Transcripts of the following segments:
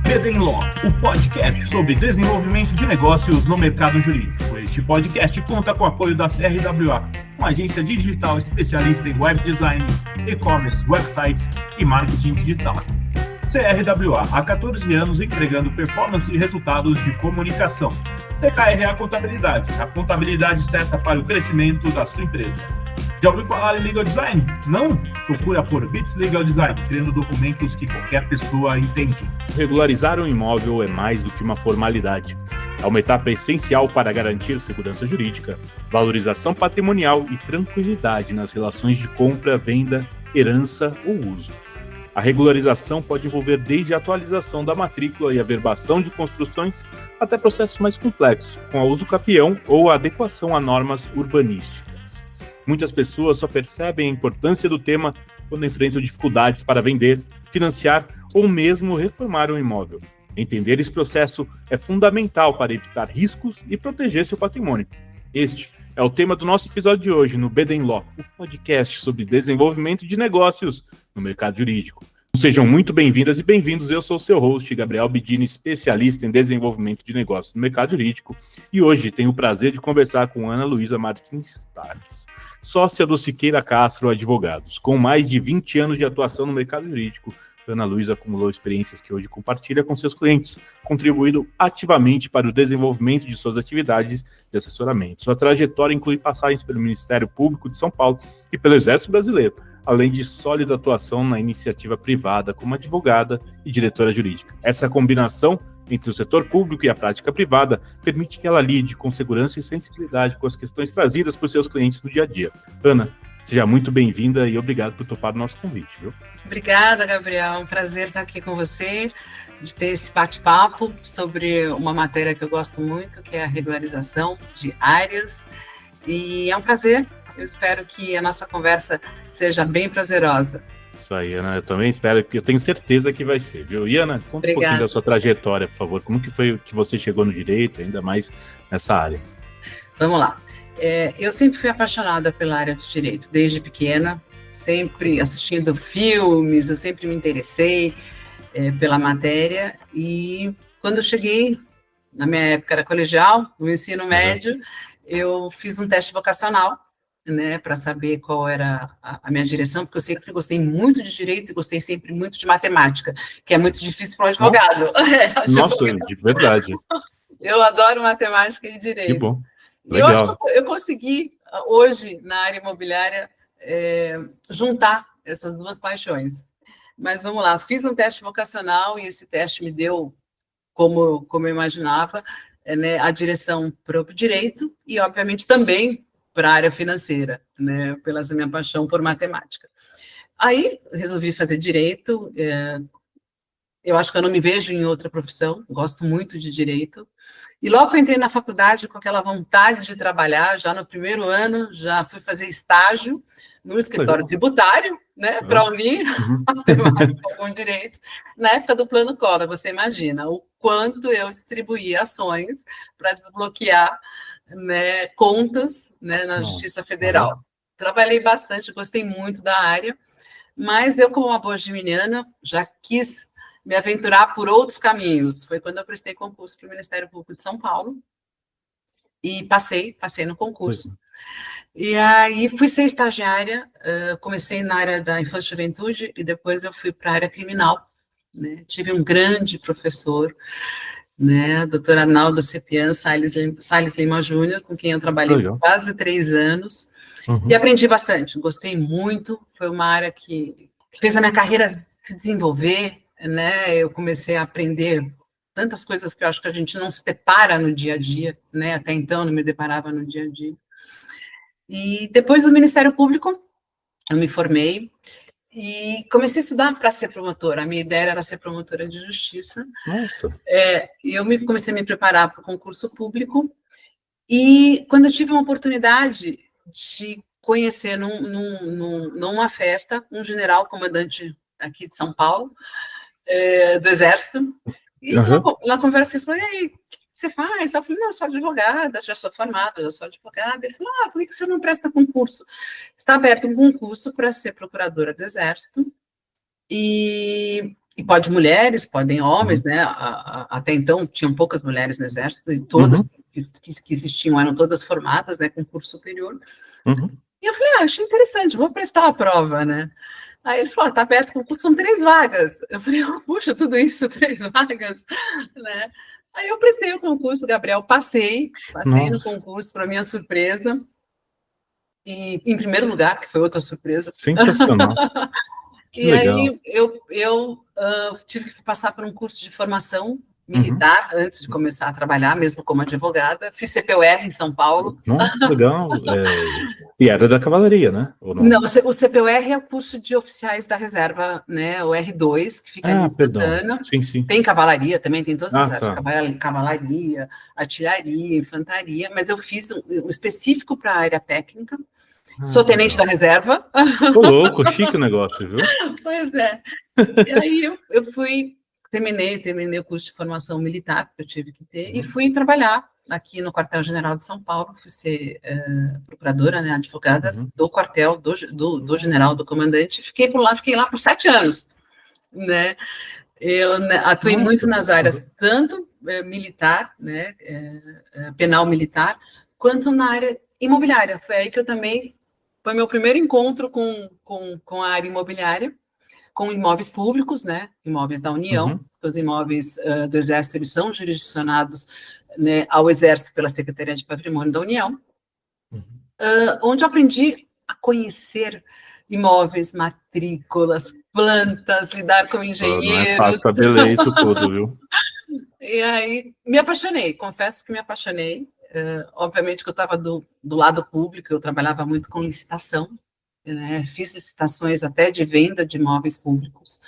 Bedenlaw, o podcast sobre desenvolvimento de negócios no mercado jurídico. Este podcast conta com o apoio da CRWA, uma agência digital especialista em web design, e-commerce, websites e marketing digital. CRWA, há 14 anos entregando performance e resultados de comunicação. TKRA Contabilidade, a contabilidade certa para o crescimento da sua empresa. Já ouviu falar em Legal Design? Não? Procura por Bits Legal Design, criando documentos que qualquer pessoa entende. Regularizar um imóvel é mais do que uma formalidade. É uma etapa essencial para garantir segurança jurídica, valorização patrimonial e tranquilidade nas relações de compra, venda, herança ou uso. A regularização pode envolver desde a atualização da matrícula e averbação de construções até processos mais complexos, com o uso capião ou a adequação a normas urbanísticas. Muitas pessoas só percebem a importância do tema quando enfrentam dificuldades para vender, financiar ou mesmo reformar um imóvel. Entender esse processo é fundamental para evitar riscos e proteger seu patrimônio. Este é o tema do nosso episódio de hoje no Bedenlaw, um podcast sobre desenvolvimento de negócios no mercado jurídico. Sejam muito bem-vindas e bem-vindos, eu sou o seu host, Gabriel Bidini, especialista em desenvolvimento de negócios no mercado jurídico, e hoje tenho o prazer de conversar com Ana Luísa Martins Tales, sócia do Siqueira Castro Advogados. Com mais de 20 anos de atuação no mercado jurídico, Ana Luísa acumulou experiências que hoje compartilha com seus clientes, contribuindo ativamente para o desenvolvimento de suas atividades de assessoramento. Sua trajetória inclui passagens pelo Ministério Público de São Paulo e pelo Exército Brasileiro, além de sólida atuação na iniciativa privada como advogada e diretora jurídica. Essa combinação entre o setor público e a prática privada permite que ela lide com segurança e sensibilidade com as questões trazidas por seus clientes no dia a dia. Ana, seja muito bem-vinda e obrigado por topar o nosso convite, viu? Obrigada, Gabriel. É um prazer estar aqui com você, de ter esse bate-papo sobre uma matéria que eu gosto muito, que é a regularização de áreas. E é um prazer. Eu espero que a nossa conversa seja bem prazerosa. Isso aí, Ana. Eu também espero, eu tenho certeza que vai ser, viu? E, Ana, conta um pouquinho da sua trajetória, por favor. Como que foi que você chegou no direito, ainda mais nessa área? Vamos lá. Eu sempre fui apaixonada pela área de direito, desde pequena, sempre assistindo filmes, eu sempre me interessei pela matéria. E quando eu cheguei, na minha época era colegial, no ensino médio, eu fiz um teste vocacional, né, para saber qual era a minha direção, porque eu sempre gostei muito de direito e gostei sempre muito de matemática, que é muito difícil para um advogado. Nossa, de verdade. Eu adoro matemática e direito. Que bom. Legal. E eu acho que eu consegui, hoje, na área imobiliária, juntar essas duas paixões. Mas vamos lá, fiz um teste vocacional e esse teste me deu, como eu imaginava, né, a direção para o direito e, obviamente, também para a área financeira, né, pela minha paixão por matemática. Aí, resolvi fazer direito, eu acho que eu não me vejo em outra profissão, gosto muito de direito, e logo que eu entrei na faculdade com aquela vontade de trabalhar, já no primeiro ano, já fui fazer estágio no escritório tributário, né, para unir matemática com direito, na época do Plano Collor, você imagina o quanto eu distribuía ações para desbloquear, né, contas, né, na Justiça Federal. Trabalhei bastante, gostei muito da área, mas eu, como uma boa geminiana, já quis me aventurar por outros caminhos. Foi quando eu prestei concurso para o Ministério Público de São Paulo e passei no concurso. E aí fui ser estagiária, comecei na área da infância e juventude e depois eu fui para a área criminal, né? Tive um grande professor, né, doutor Arnaldo Cepian Salles Lima Júnior, com quem eu trabalhei por quase 3 anos, e aprendi bastante, gostei muito, foi uma área que fez a minha carreira se desenvolver, né, eu comecei a aprender tantas coisas que eu acho que a gente não se depara no dia a dia, né, até então não me deparava no dia a dia. E depois do Ministério Público, eu me formei, e comecei a estudar para ser promotora. A minha ideia era ser promotora de justiça. Nossa! E eu comecei a me preparar para o concurso público. E quando eu tive uma oportunidade de conhecer numa festa um general comandante aqui de São Paulo, do Exército, e na conversa ele falou: e aí, o que você faz? Eu falei: não, eu sou advogada, já sou formada, já sou advogada. Ele falou: por que você não presta concurso? Está aberto um concurso para ser procuradora do Exército, e E pode mulheres, podem homens, né? Até então tinham poucas mulheres no exército e todas que existiam eram todas formadas, né, com curso superior. E eu falei, achei interessante, vou prestar a prova, né? Aí ele falou, tá aberto o concurso, são 3 vagas. Eu falei, puxa, tudo isso, 3 vagas, né? Aí eu prestei o concurso, Gabriel, passei no concurso, para minha surpresa, e em primeiro lugar, que foi outra surpresa. Sensacional. E aí eu tive que passar por um curso de formação militar antes de começar a trabalhar, mesmo como advogada. Fiz CPUR em São Paulo. Nossa, legal. E era da cavalaria, né? Ou não? Não, o CPUR é o curso de oficiais da reserva, né? O R2, que fica em Santana. Sim. Tem cavalaria também, tem todas as áreas, cavalaria, artilharia, infantaria, mas eu fiz um específico para a área técnica. Sou tenente da reserva. Tô louco, chique o negócio, viu? Pois é. E aí eu fui, terminei o curso de formação militar que eu tive que ter e fui trabalhar aqui no Quartel-General de São Paulo. Fui ser procuradora, né, advogada do quartel, do general, do comandante. Fiquei lá por 7 anos, né? Eu atuei muito nas áreas tanto militar, né, penal militar, quanto na área imobiliária. Foi aí que foi meu primeiro encontro com a área imobiliária, com imóveis públicos, né, imóveis da União. Os imóveis do Exército, eles são jurisdicionados, né, ao Exército pela Secretaria de Patrimônio da União, onde eu aprendi a conhecer imóveis, matrículas, plantas, lidar com engenheiros. Não é fácil saber ler isso tudo, viu? E aí me apaixonei, confesso que me apaixonei. Obviamente que eu estava do lado público, eu trabalhava muito com licitação, né? Fiz licitações até de venda de imóveis públicos.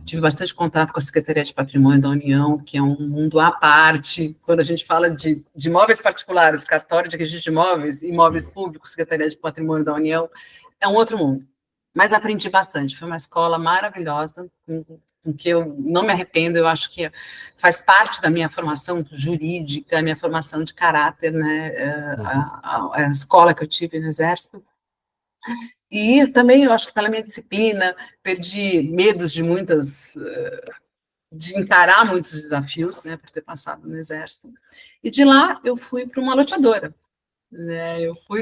Tive bastante contato com a Secretaria de Patrimônio da União, que é um mundo à parte. Quando a gente fala de imóveis particulares, cartório de registro de imóveis, imóveis públicos, Secretaria de Patrimônio da União, é um outro mundo. Mas aprendi bastante, foi uma escola maravilhosa, com que eu não me arrependo. Eu acho que faz parte da minha formação jurídica, minha formação de caráter, né? A escola que eu tive no Exército. E também eu acho que pela minha disciplina, perdi medos de encarar muitos desafios, né, por ter passado no Exército. E de lá eu fui para uma loteadora. Né,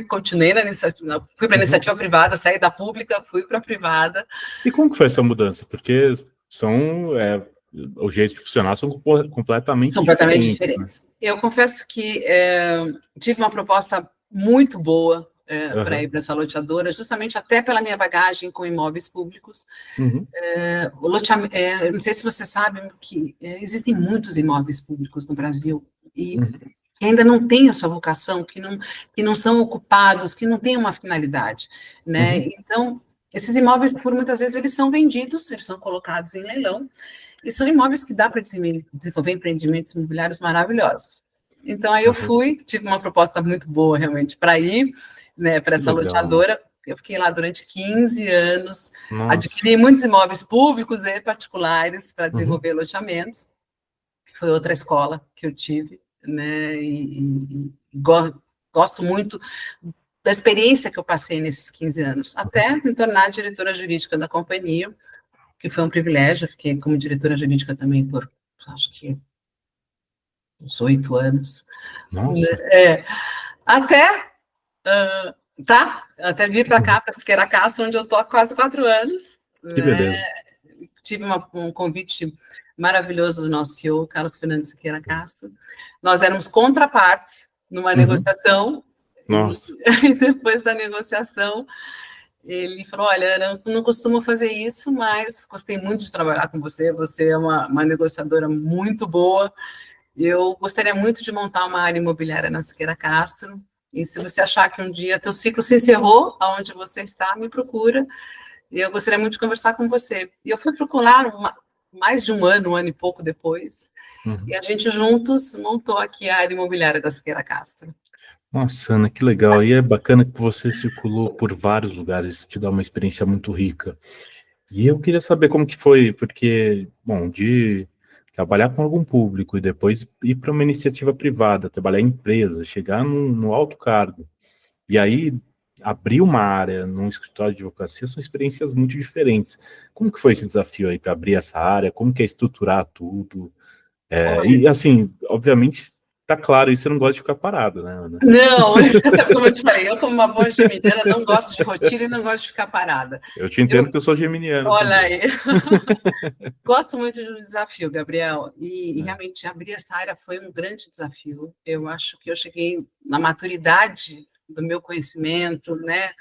continuei na iniciativa, fui para a iniciativa privada, saí da pública, fui para a privada. E como que foi essa mudança? Porque os jeitos de funcionar são completamente diferentes. Né? Eu confesso que tive uma proposta muito boa para ir para essa loteadora, justamente até pela minha bagagem com imóveis públicos. Não sei se você sabe que existem muitos imóveis públicos no Brasil e que ainda não têm a sua vocação, que não são ocupados, que não têm uma finalidade, né? Então, esses imóveis, por muitas vezes, eles são vendidos, eles são colocados em leilão, e são imóveis que dá para desenvolver empreendimentos imobiliários maravilhosos. Então, aí eu tive uma proposta muito boa, realmente, para ir, né, para essa loteadora. Eu fiquei lá durante 15 anos, adquiri muitos imóveis públicos e particulares para desenvolver loteamentos. Foi outra escola que eu tive, né, e gosto muito da experiência que eu passei nesses 15 anos, até me tornar diretora jurídica da companhia, que foi um privilégio. Eu fiquei como diretora jurídica também por, acho que, uns 8 anos. Nossa! Até vir para cá, para Siqueira Castro, onde eu estou há quase 4 anos. Que beleza! Tive um convite maravilhoso do nosso CEO, Carlos Fernando Siqueira Castro. Nós éramos contrapartes numa negociação. Nossa. E depois da negociação, ele falou: olha, eu não costumo fazer isso, mas gostei muito de trabalhar com você. Você é uma negociadora muito boa. Eu gostaria muito de montar uma área imobiliária na Siqueira Castro. E se você achar que um dia teu ciclo se encerrou, aonde você está, me procura. Eu gostaria muito de conversar com você. E eu fui procurar mais de um ano e pouco depois. E a gente juntos montou aqui a área imobiliária da Siqueira Castro. Nossa, Ana, que legal. E é bacana que você circulou por vários lugares, te dá uma experiência muito rica. E eu queria saber como que foi, porque, bom, de trabalhar com algum público e depois ir para uma iniciativa privada, trabalhar em empresa, chegar no alto cargo. E aí, abrir uma área num escritório de advocacia são experiências muito diferentes. Como que foi esse desafio aí para abrir essa área? Como que é estruturar tudo? E assim, obviamente, tá claro, isso você não gosta de ficar parado, né, Ana? Não, como eu te falei, eu como uma boa geminiana não gosto de rotina e não gosto de ficar parada. Eu te entendo que eu sou geminiano. Olha também. aí. Gosto muito do desafio, Gabriel, e realmente abrir essa área foi um grande desafio. Eu acho que eu cheguei na maturidade do meu conhecimento, né,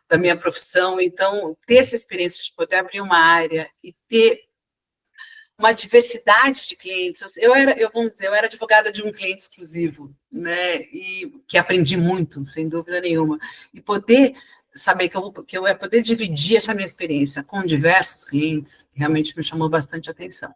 da minha profissão, então ter essa experiência de poder abrir uma área e ter uma diversidade de clientes. Eu era advogada de um cliente exclusivo, né, e que aprendi muito, sem dúvida nenhuma, e poder saber que eu ia poder dividir essa minha experiência com diversos clientes, realmente me chamou bastante atenção.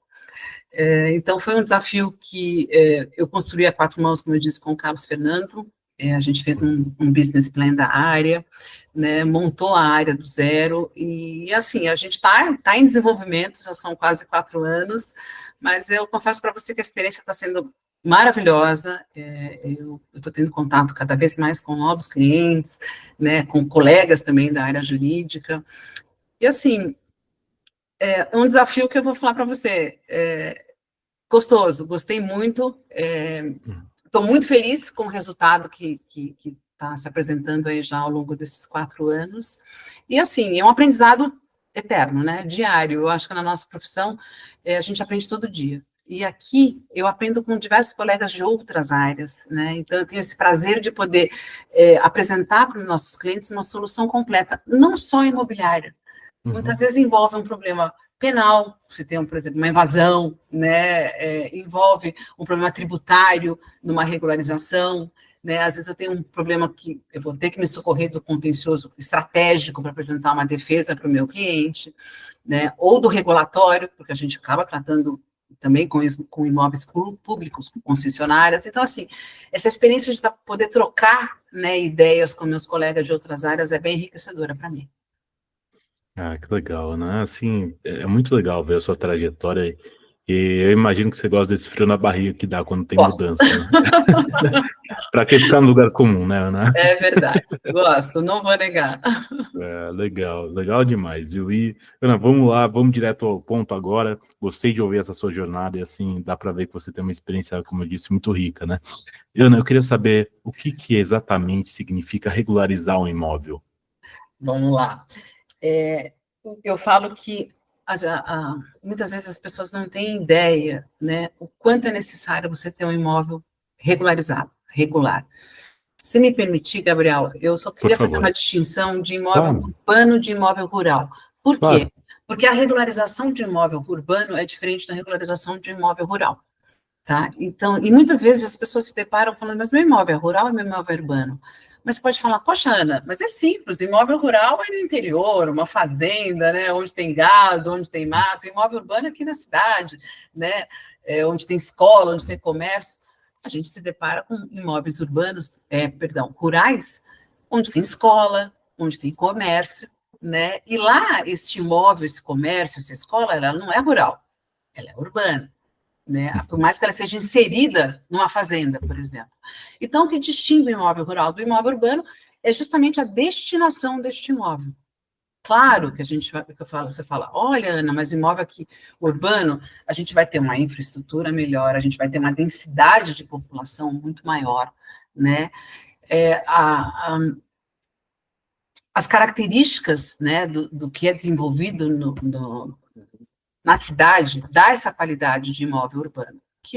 Então, foi um desafio que eu construí a quatro mãos, como eu disse, com o Carlos Fernando. A gente fez um business plan da área, né, montou a área do zero, e assim, a gente está em desenvolvimento, já são quase 4 anos, mas eu confesso para você que a experiência está sendo maravilhosa. Eu estou tendo contato cada vez mais com novos clientes, né, com colegas também da área jurídica, e assim, é um desafio que eu vou falar para você, gostoso, gostei muito, estou muito feliz com o resultado que está se apresentando aí já ao longo desses 4 anos, e assim, é um aprendizado eterno, né, diário. Eu acho que na nossa profissão a gente aprende todo dia, e aqui eu aprendo com diversos colegas de outras áreas, né, então eu tenho esse prazer de poder apresentar para os nossos clientes uma solução completa, não só imobiliária, muitas vezes envolve um problema penal, você tem, por exemplo, uma invasão, né, envolve um problema tributário numa regularização, né, às vezes eu tenho um problema que eu vou ter que me socorrer do contencioso estratégico para apresentar uma defesa para o meu cliente, né, ou do regulatório, porque a gente acaba tratando também com imóveis públicos, com concessionárias. Então, assim, essa experiência de poder trocar, né, ideias com meus colegas de outras áreas é bem enriquecedora para mim. Ah, que legal, né? Assim, é muito legal ver a sua trajetória e eu imagino que você gosta desse frio na barriga que dá quando tem mudança, né? Para que ficar no lugar comum, né, Ana? É verdade, gosto, não vou negar. Legal, legal demais, viu? E, Ana, vamos lá, vamos direto ao ponto agora. Gostei de ouvir essa sua jornada e, assim, dá para ver que você tem uma experiência, como eu disse, muito rica, né? Ana, eu queria saber o que exatamente significa regularizar um imóvel. Vamos lá. Eu falo que muitas vezes as pessoas não têm ideia, né, o quanto é necessário você ter um imóvel regularizado, regular. Se me permitir, Gabriel, eu só queria fazer uma distinção de imóvel urbano de imóvel rural. Por quê? Porque a regularização de imóvel urbano é diferente da regularização de imóvel rural. Tá? Então, e muitas vezes as pessoas se deparam falando, mas meu imóvel é rural e meu imóvel é urbano? Mas você pode falar, poxa, Ana, mas é simples, imóvel rural é no interior, uma fazenda, né, onde tem gado, onde tem mato, imóvel urbano é aqui na cidade, né, onde tem escola, onde tem comércio. A gente se depara com imóveis urbanos, rurais, onde tem escola, onde tem comércio, né, e lá esse imóvel, esse comércio, essa escola, ela não é rural, ela é urbana. Né, por mais que ela esteja inserida numa fazenda, por exemplo. Então, o que distingue o imóvel rural do imóvel urbano é justamente a destinação deste imóvel. Claro que você fala, olha, Ana, mas o imóvel aqui urbano, a gente vai ter uma infraestrutura melhor, a gente vai ter uma densidade de população muito maior, né? As características, né, do que é desenvolvido na cidade, dá essa qualidade de imóvel urbano, que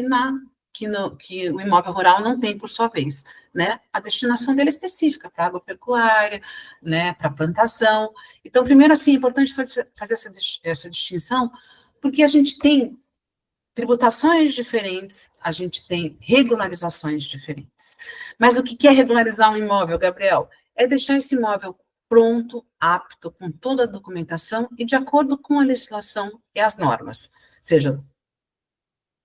o imóvel rural não tem, por sua vez, né? A destinação dele é específica, para agropecuária, né, para plantação. Então, primeiro, assim, é importante fazer essa distinção, porque a gente tem tributações diferentes, a gente tem regularizações diferentes. Mas o que é regularizar um imóvel, Gabriel? É deixar esse imóvel pronto, apto, com toda a documentação e de acordo com a legislação e as normas, seja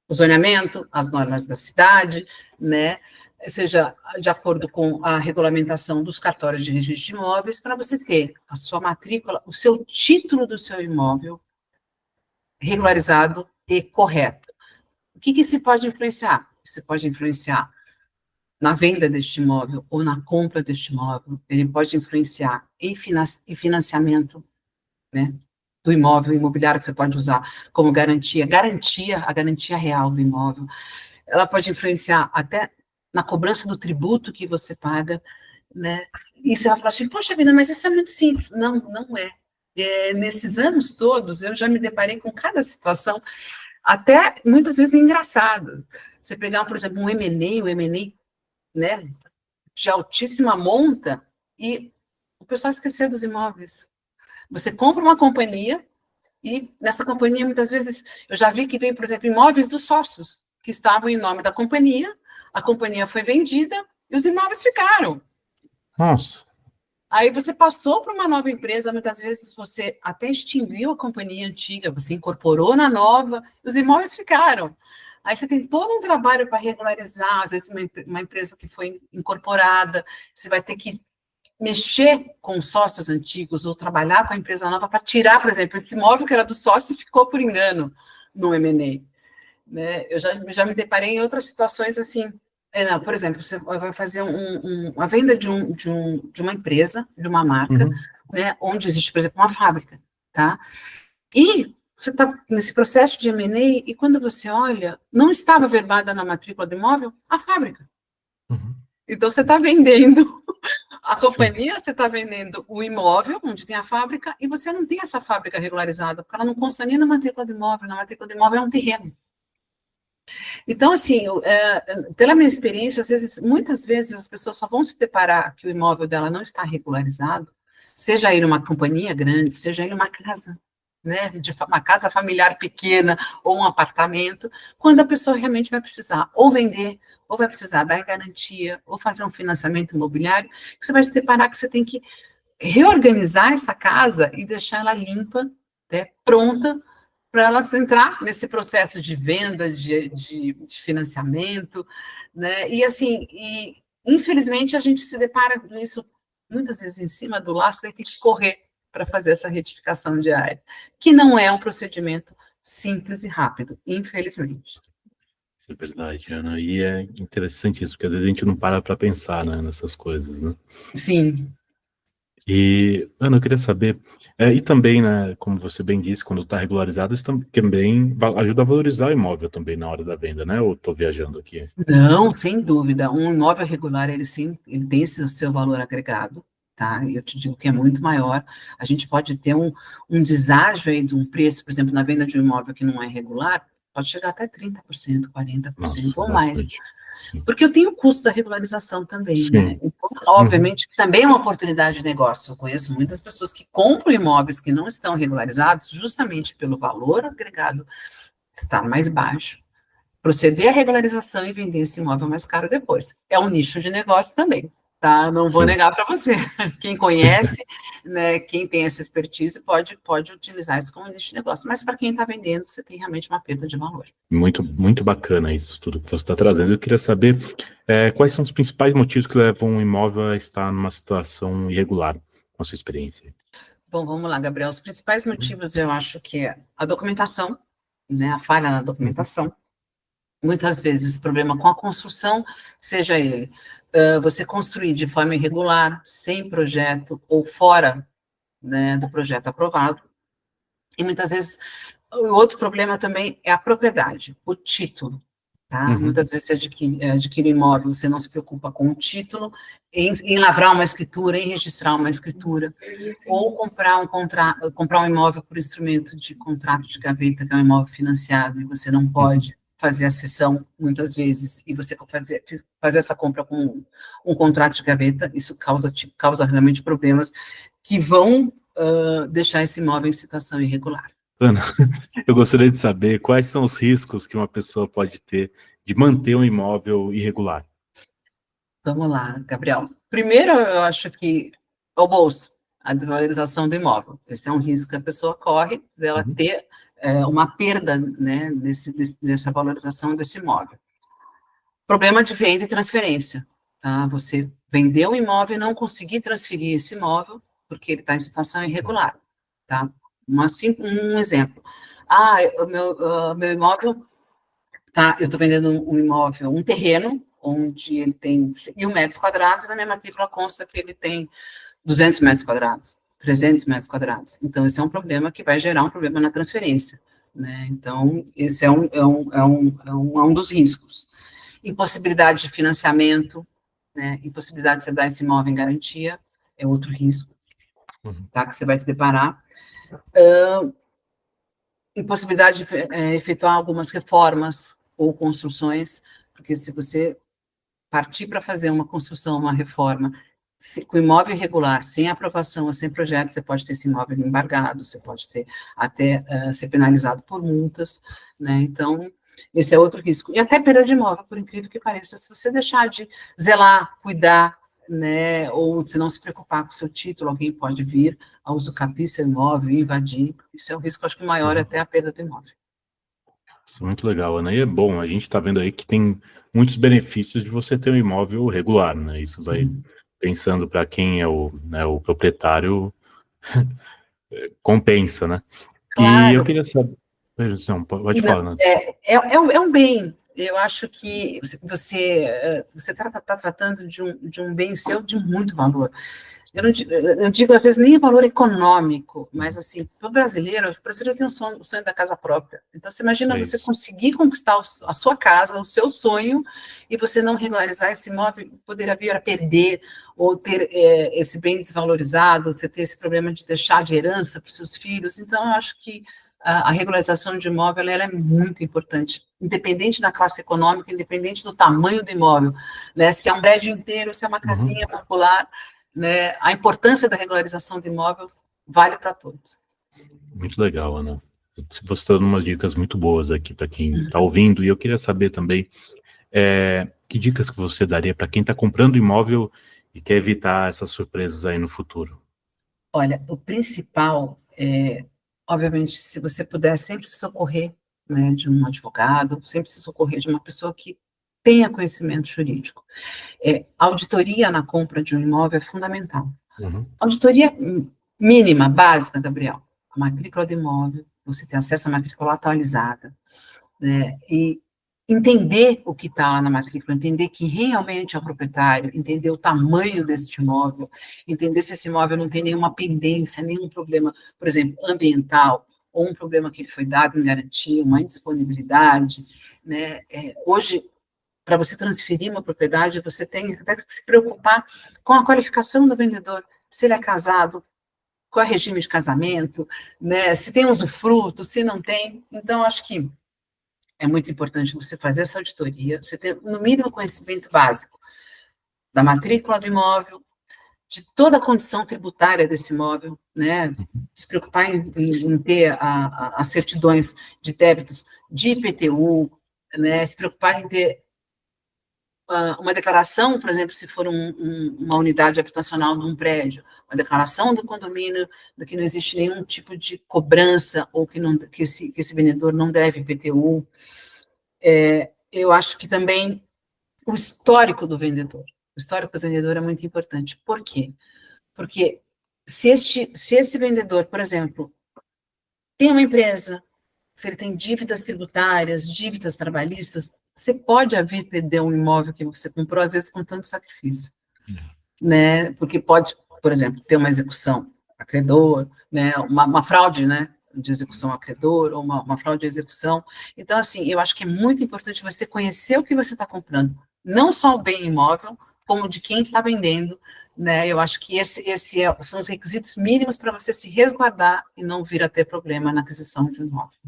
o zoneamento, as normas da cidade, né, seja de acordo com a regulamentação dos cartórios de registro de imóveis, para você ter a sua matrícula, o seu título do seu imóvel regularizado e correto. O que isso pode influenciar? Isso pode influenciar na venda deste imóvel ou na compra deste imóvel, ele pode influenciar em financiamento, né, do imóvel imobiliário que você pode usar como garantia, a garantia real do imóvel. Ela pode influenciar até na cobrança do tributo que você paga, né? E você vai falar assim, poxa vida, mas isso é muito simples. Não, não é. Nesses anos todos, eu já me deparei com cada situação, até muitas vezes engraçada. Você pegar, por exemplo, um M&A, né, de altíssima monta, e o pessoal esquecer dos imóveis. Você compra uma companhia, e nessa companhia, muitas vezes, eu já vi que veio, por exemplo, imóveis dos sócios, que estavam em nome da companhia, a companhia foi vendida, e os imóveis ficaram. Nossa. Aí você passou para uma nova empresa, muitas vezes você até extinguiu a companhia antiga, você incorporou na nova, e os imóveis ficaram. Aí você tem todo um trabalho para regularizar, às vezes uma empresa que foi incorporada, você vai ter que mexer com os sócios antigos ou trabalhar com a empresa nova para tirar, por exemplo, esse imóvel que era do sócio e ficou por engano no M&A. Né? Eu já me deparei em outras situações assim. Por exemplo, você vai fazer uma venda de uma empresa, de uma marca, né, onde existe, por exemplo, uma fábrica, tá? E você está nesse processo de M&A e quando você olha, não estava verbada na matrícula do imóvel a fábrica. Então, você está vendendo a companhia, você está vendendo o imóvel, onde tem a fábrica, e você não tem essa fábrica regularizada, porque ela não consta nem na matrícula do imóvel, na matrícula do imóvel é um terreno. Então, assim, pela minha experiência, muitas vezes as pessoas só vão se deparar que o imóvel dela não está regularizado, seja ele uma companhia grande, seja ele uma casa, né, uma casa familiar pequena ou um apartamento, quando a pessoa realmente vai precisar ou vender, ou vai precisar dar garantia, ou fazer um financiamento imobiliário, que você vai se deparar que você tem que reorganizar essa casa e deixar ela limpa, né, pronta, para elas entrar nesse processo de venda, de financiamento, né? E assim, infelizmente a gente se depara com isso muitas vezes em cima do laço, e tem que correr para fazer essa retificação diária, que não é um procedimento simples e rápido, infelizmente. Isso é verdade, Ana. E é interessante isso, porque às vezes a gente não para pensar, né, nessas coisas, né? Sim. E, Ana, eu queria saber, e também, né, como você bem disse, quando está regularizado, isso também ajuda a valorizar o imóvel também na hora da venda, né? Ou estou viajando aqui? Não, sem dúvida. Um imóvel regular, ele tem esse seu valor agregado, tá? E eu te digo que é muito maior. A gente pode ter um deságio aí de um preço, por exemplo, na venda de um imóvel que não é regular, pode chegar até 30%, 40% Nossa, ou bastante. mais. Porque eu tenho o custo da regularização também, Sim. né? Então, obviamente, também é uma oportunidade de negócio. Eu conheço muitas pessoas que compram imóveis que não estão regularizados justamente pelo valor agregado que está mais baixo, proceder à regularização e vender esse imóvel mais caro depois. É um nicho de negócio também, tá? Não vou negar para você. Quem conhece, né, quem tem essa expertise pode utilizar isso como nicho de negócio. Mas para quem está vendendo, você tem realmente uma perda de valor. Muito, muito bacana isso tudo que você está trazendo. Eu queria saber quais são os principais motivos que levam um imóvel a estar numa situação irregular, com a sua experiência. Bom, vamos lá, Gabriel. Os principais motivos, eu acho que é a documentação, né, a falha na documentação. Muitas vezes, problema com a construção, seja ele você construir de forma irregular, sem projeto ou fora, né, do projeto aprovado. E muitas vezes, o outro problema também é a propriedade, o título. Tá? Muitas vezes você adquire imóvel, você não se preocupa com o título, em lavrar uma escritura, em registrar uma escritura, ou comprar um imóvel por instrumento de contrato de gaveta, que é um imóvel financiado, e você não pode fazer a cessão, muitas vezes, e você fazer essa compra com um contrato de gaveta, isso causa realmente problemas que vão deixar esse imóvel em situação irregular. Ana, eu gostaria de saber quais são os riscos que uma pessoa pode ter de manter um imóvel irregular. Vamos lá, Gabriel. Primeiro, eu acho que o bolso, a desvalorização do imóvel. Esse é um risco que a pessoa corre dela ter uma perda, né, dessa valorização desse imóvel. Problema de venda e transferência. Tá? Você vendeu um imóvel e não conseguir transferir esse imóvel porque ele está em situação irregular. Tá? Um exemplo. O meu imóvel, tá, eu estou vendendo um imóvel, um terreno, onde ele tem 1.000 metros quadrados, na minha matrícula consta que ele tem 200 metros quadrados, 300 metros quadrados. Então, esse é um problema que vai gerar um problema na transferência, né? Então, esse é um dos riscos. Impossibilidade de financiamento, né? Impossibilidade de você dar esse imóvel em garantia é outro risco, tá? Que você vai se deparar. Impossibilidade de efetuar algumas reformas ou construções, porque se você partir para fazer uma construção, uma reforma, com imóvel irregular, sem aprovação ou sem projeto, você pode ter esse imóvel embargado, você pode ter até ser penalizado por multas, né? Então, esse é outro risco. E até perda de imóvel, por incrível que pareça, se você deixar de zelar, cuidar, né, ou se não se preocupar com o seu título, alguém pode vir a usucapiar seu imóvel, invadir. Isso é o risco, acho que maior, até a perda do imóvel. Isso é muito legal, Ana. E é bom, a gente está vendo aí que tem muitos benefícios de você ter um imóvel regular, né? Isso vai pensando para quem é o proprietário, compensa, né? Claro. E eu queria saber... Não, pode falar, Ana. É um bem. Eu acho que você está tratando de um bem seu de muito valor. Eu não digo, às vezes, nem valor econômico, mas, assim, para o brasileiro tem o sonho da casa própria. Então, você imagina você conseguir conquistar a sua casa, o seu sonho, e você não regularizar esse imóvel, poderia vir a perder, ou ter esse bem desvalorizado, você ter esse problema de deixar de herança para os seus filhos. Então, eu acho que a regularização de imóvel ela é muito importante, independente da classe econômica, independente do tamanho do imóvel, né? Se é um prédio inteiro, se é uma casinha popular, né? A importância da regularização do imóvel vale para todos. Muito legal, Ana. Você está dando umas dicas muito boas aqui para quem está ouvindo, e eu queria saber também que dicas que você daria para quem está comprando imóvel e quer evitar essas surpresas aí no futuro. Olha, o principal obviamente, se você puder sempre se socorrer, né, de um advogado, sempre se socorrer de uma pessoa que tenha conhecimento jurídico. Auditoria na compra de um imóvel é fundamental. Auditoria mínima, básica, Gabriel. A matrícula do imóvel, você tem acesso à matrícula atualizada, né, e entender o que está lá na matrícula, entender quem realmente é o proprietário, entender o tamanho deste imóvel, entender se esse imóvel não tem nenhuma pendência, nenhum problema, por exemplo, ambiental, ou um problema que ele foi dado em garantia, uma indisponibilidade, né? Hoje, para você transferir uma propriedade, você tem até que se preocupar com a qualificação do vendedor, se ele é casado, qual é o regime de casamento, né? Se tem usufruto, se não tem. Então, acho que é muito importante você fazer essa auditoria, você ter, no mínimo, conhecimento básico da matrícula do imóvel, de toda a condição tributária desse imóvel, né? Se preocupar em ter as certidões de débitos de IPTU, né? Se preocupar em ter uma declaração, por exemplo, se for uma unidade habitacional num prédio, uma declaração do condomínio de que não existe nenhum tipo de cobrança ou que esse vendedor não deve IPTU. Eu acho que também o histórico do vendedor. O histórico do vendedor é muito importante. Por quê? Porque se esse vendedor, por exemplo, tem uma empresa, se ele tem dívidas tributárias, dívidas trabalhistas, você pode vir perder um imóvel que você comprou, às vezes, com tanto sacrifício, né? Porque pode, por exemplo, ter uma execução a credor, né? Uma fraude, né? De execução a credor, ou uma fraude de execução. Então, assim, eu acho que é muito importante você conhecer o que você está comprando, não só o bem imóvel, como de quem está vendendo, né? Eu acho que são os requisitos mínimos para você se resguardar e não vir a ter problema na aquisição de um imóvel.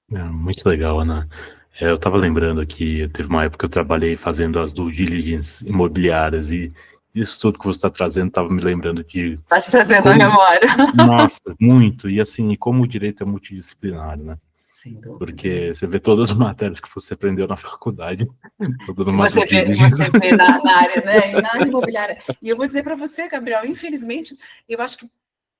Muito legal, Ana. Eu estava lembrando aqui, teve uma época que eu trabalhei fazendo as due diligence imobiliárias, e isso tudo que você está trazendo estava me lembrando de... Está te trazendo a memória. Nossa, muito. E assim, como o direito é multidisciplinar, né? Sem dúvida. Porque você vê todas as matérias que você aprendeu na faculdade. Você vê na área, né? Na área imobiliária. E eu vou dizer para você, Gabriel, infelizmente, eu acho que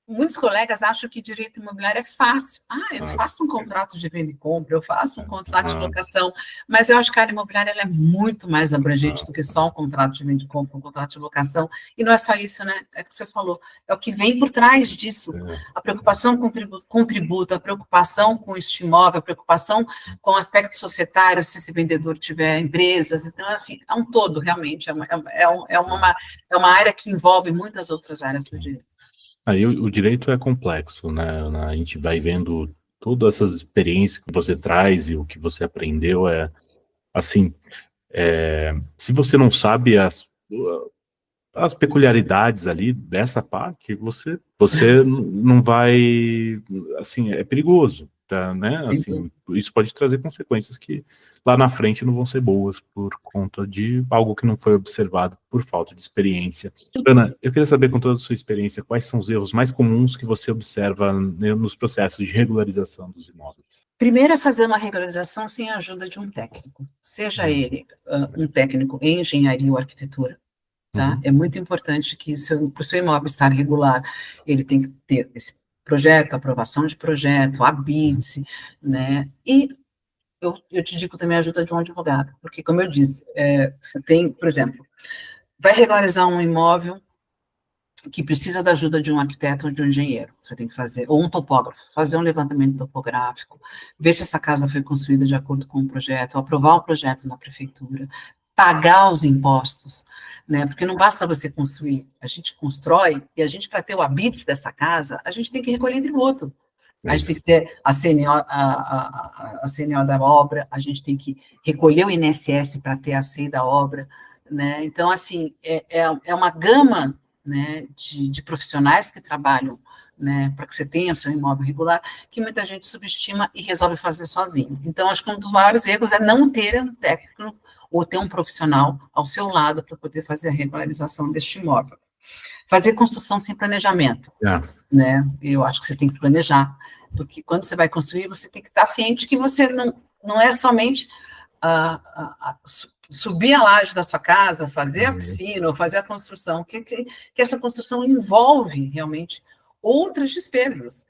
muitos colegas acham que direito imobiliário é fácil. Eu faço um contrato de venda e compra, eu faço um contrato de locação, mas eu acho que a área imobiliária ela é muito mais abrangente do que só um contrato de venda e compra, um contrato de locação, e não é só isso, né? É o que você falou, é o que vem por trás disso, a preocupação com tributo, a preocupação com este imóvel, a preocupação com o aspecto societário, se esse vendedor tiver empresas, então, assim, é um todo, realmente, é uma área que envolve muitas outras áreas do direito. Aí o direito é complexo, né? A gente vai vendo todas essas experiências que você traz e o que você aprendeu assim, se você não sabe as peculiaridades ali dessa parte, você não vai, assim, é perigoso, tá, né? Assim, isso pode trazer consequências que lá na frente não vão ser boas por conta de algo que não foi observado por falta de experiência. Ana, eu queria saber, com toda a sua experiência, quais são os erros mais comuns que você observa, né, nos processos de regularização dos imóveis? Primeiro é fazer uma regularização sem a ajuda de um técnico, seja ele um técnico em engenharia ou arquitetura. Tá? É muito importante que para o seu imóvel estar regular, ele tem que ter esse projeto, aprovação de projeto, a BITS, né? E eu te digo também a ajuda de um advogado, porque, como eu disse, você tem, por exemplo, vai regularizar um imóvel que precisa da ajuda de um arquiteto ou de um engenheiro, você tem que fazer, ou um topógrafo, fazer um levantamento topográfico, ver se essa casa foi construída de acordo com o projeto, aprovar o projeto na prefeitura, pagar os impostos, né? Porque não basta você construir, a gente constrói, e a gente, para ter o habite dessa casa, a gente tem que recolher tributo. A gente tem que ter a CNO, a CNO da obra, a gente tem que recolher o INSS para ter a CEI da obra, né? Então, assim, é uma gama, né, de profissionais que trabalham, né, para que você tenha o seu imóvel regular, que muita gente subestima e resolve fazer sozinho. Então, acho que um dos maiores erros é não ter um técnico ou ter um profissional ao seu lado para poder fazer a regularização deste imóvel. Fazer construção sem planejamento, né? Eu acho que você tem que planejar, porque quando você vai construir, você tem que estar ciente que você não é somente subir a laje da sua casa, fazer a piscina, ou fazer a construção, que essa construção envolve realmente outras despesas,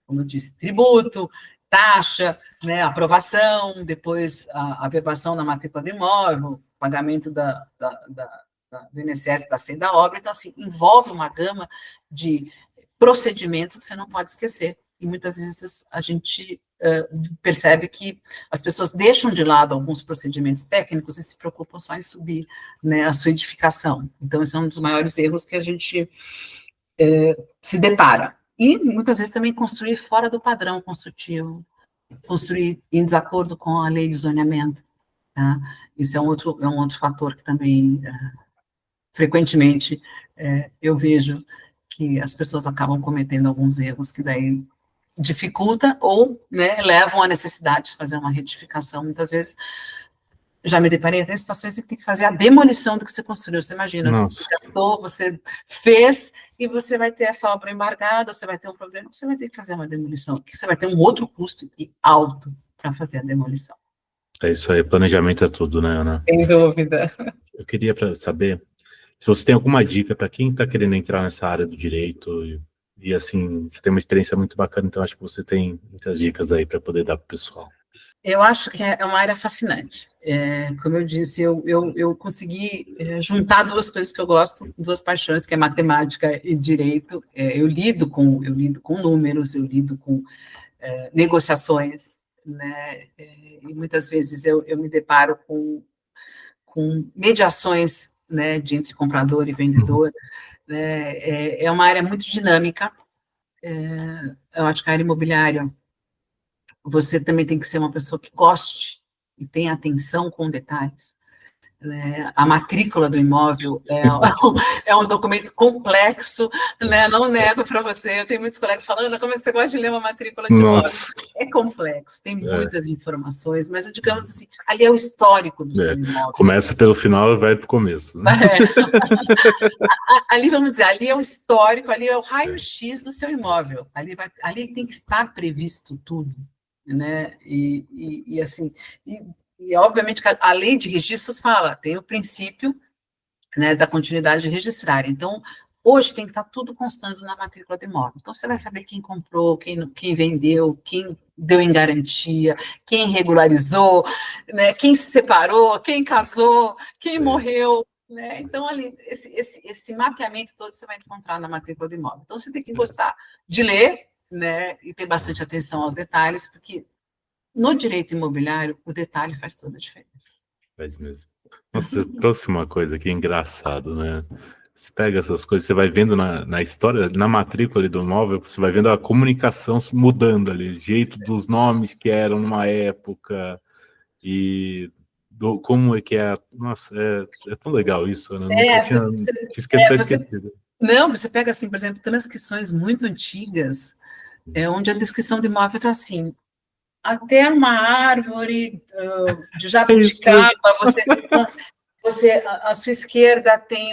como eu disse, tributo, taxa, né, aprovação, depois a averbação na matrícula do imóvel, pagamento do INSS, da CEI da obra. Então, assim, envolve uma gama de procedimentos que você não pode esquecer. E muitas vezes a gente percebe que as pessoas deixam de lado alguns procedimentos técnicos e se preocupam só em subir, né, a sua edificação. Então, esse é um dos maiores erros que a gente se depara. E, muitas vezes, também construir fora do padrão construtivo, construir em desacordo com a lei de zoneamento. Tá? Isso é um outro fator que também, frequentemente, eu vejo que as pessoas acabam cometendo alguns erros que daí dificulta ou, né, levam à necessidade de fazer uma retificação. Muitas vezes, já me deparei até em situações em que tem que fazer a demolição do que você construiu. Você imagina, você gastou, você fez, e você vai ter essa obra embargada, você vai ter um problema, você vai ter que fazer uma demolição, porque você vai ter um outro custo alto para fazer a demolição. É isso aí, planejamento é tudo, né, Ana? Sem dúvida. Eu queria saber se você tem alguma dica para quem está querendo entrar nessa área do direito, e assim, você tem uma experiência muito bacana, então acho que você tem muitas dicas aí para poder dar para o pessoal. Eu acho que é uma área fascinante. Como eu disse, eu consegui juntar duas coisas que eu gosto, duas paixões, que é matemática e direito. Eu lido com números, eu lido com negociações, né? E muitas vezes eu me deparo com mediações, né, entre comprador e vendedor. Né? É uma área muito dinâmica. Eu acho que a área imobiliária, você também tem que ser uma pessoa que goste e tenha atenção com detalhes. Né? A matrícula do imóvel é um documento complexo, né? Não nego para você. Eu tenho muitos colegas falando, como é que você gosta de ler uma matrícula de imóvel? É complexo, tem muitas informações, mas digamos assim, ali é o histórico do seu imóvel. Começa pelo final e vai para o começo. Né? Ali, vamos dizer, ali é o histórico, ali é o raio-x do seu imóvel. Ali tem que estar previsto tudo. Né? E assim, obviamente a lei de registros fala, tem o princípio, né, da continuidade registrária. Então, Hoje tem que estar tudo constando na matrícula do imóvel. Então, você vai saber quem comprou, quem vendeu, quem deu em garantia, quem regularizou, né, quem se separou, quem casou, quem morreu. Né? Então, ali, esse mapeamento todo você vai encontrar na matrícula do imóvel. Então, você tem que gostar de ler, né, e ter bastante atenção aos detalhes, porque no direito imobiliário, o detalhe faz toda a diferença. Faz mesmo. Nossa, você trouxe uma coisa aqui engraçado, né? Você pega essas coisas, você vai vendo na história, na matrícula ali do imóvel, você vai vendo a comunicação mudando ali, o jeito dos nomes que eram numa época e como é que é. Nossa, é tão legal isso, né? Nunca tinha até esquecido. Não, você pega assim, por exemplo, transcrições muito antigas, onde a descrição do imóvel está assim, até uma árvore de jabuticaba, a sua esquerda tem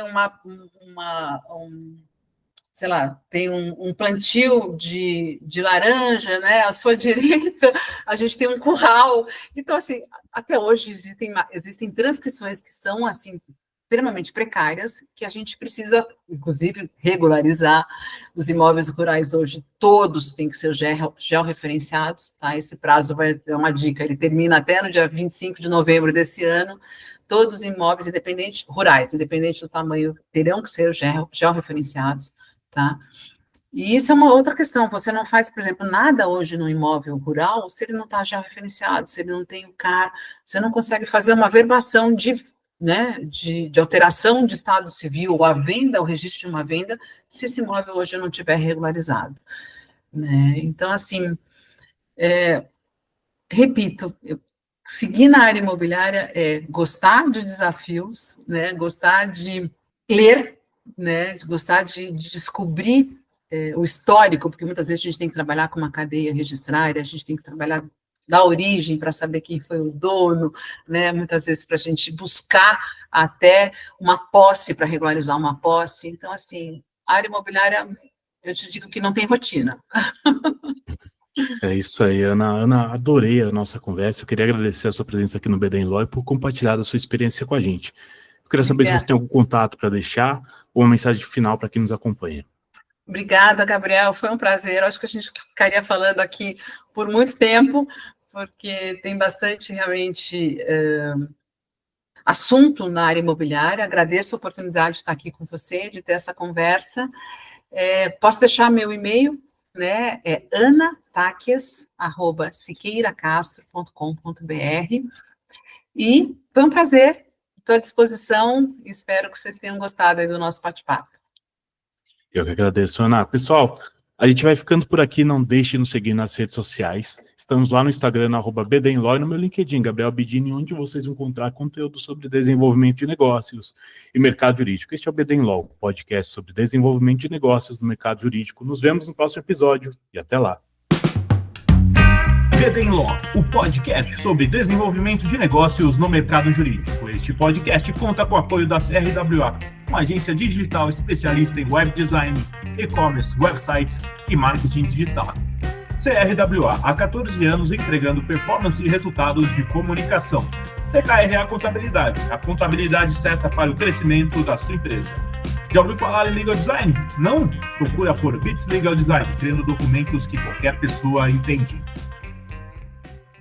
tem um plantio de laranja, né? A sua direita, a gente tem um curral. Então, assim, até hoje existem transcrições que são, assim, extremamente precárias, que a gente precisa, inclusive, regularizar. Os imóveis rurais hoje, todos têm que ser georreferenciados, tá? Esse prazo vai dar uma dica, ele termina até no dia 25 de novembro desse ano. Todos os imóveis rurais, independente do tamanho, terão que ser georreferenciados, tá? E isso é uma outra questão. Você não faz, por exemplo, nada hoje no imóvel rural se ele não está georreferenciado, se ele não tem o CAR, você não consegue fazer uma verbação de alteração de estado civil, ou a venda, o registro de uma venda, se esse imóvel hoje não tiver regularizado. Né? Então, assim, repito, seguir na área imobiliária é gostar de desafios, né? Gostar de ler, né? Gostar de descobrir o histórico, porque muitas vezes a gente tem que trabalhar com uma cadeia registrária, a gente tem que trabalhar da origem para saber quem foi o dono, né? Muitas vezes para a gente buscar até uma posse, para regularizar uma posse. Então, assim, a área imobiliária, eu te digo que não tem rotina. É isso aí, Ana. Ana, adorei a nossa conversa. Eu queria agradecer a sua presença aqui no BD Law e por compartilhar a sua experiência com a gente. Eu queria saber se você tem algum contato para deixar ou uma mensagem final para quem nos acompanha. Obrigada, Gabriel. Foi um prazer. Acho que a gente ficaria falando aqui por muito tempo, porque tem bastante, realmente, assunto na área imobiliária. Agradeço a oportunidade de estar aqui com você, de ter essa conversa. Posso deixar meu e-mail, né? É anataques@siqueiracastro.com.br. E foi um prazer. Estou à disposição e espero que vocês tenham gostado aí do nosso bate-papo. Eu que agradeço, Ana. Pessoal, a gente vai ficando por aqui, não deixe de nos seguir nas redes sociais. Estamos lá no Instagram, @BDenLaw, e no meu LinkedIn, Gabriel Bidini, onde vocês vão encontrar conteúdo sobre desenvolvimento de negócios e mercado jurídico. Este é o BD Law, podcast sobre desenvolvimento de negócios no mercado jurídico. Nos vemos no próximo episódio e até lá. BD Law, o podcast sobre desenvolvimento de negócios no mercado jurídico. Este podcast conta com o apoio da CRWA, uma agência digital especialista em web design, e-commerce, websites e marketing digital. CRWA, há 14 anos entregando performance e resultados de comunicação. TKRA Contabilidade, a contabilidade certa para o crescimento da sua empresa. Já ouviu falar em Legal Design? Não? Procura por Bits Legal Design, criando documentos que qualquer pessoa entende.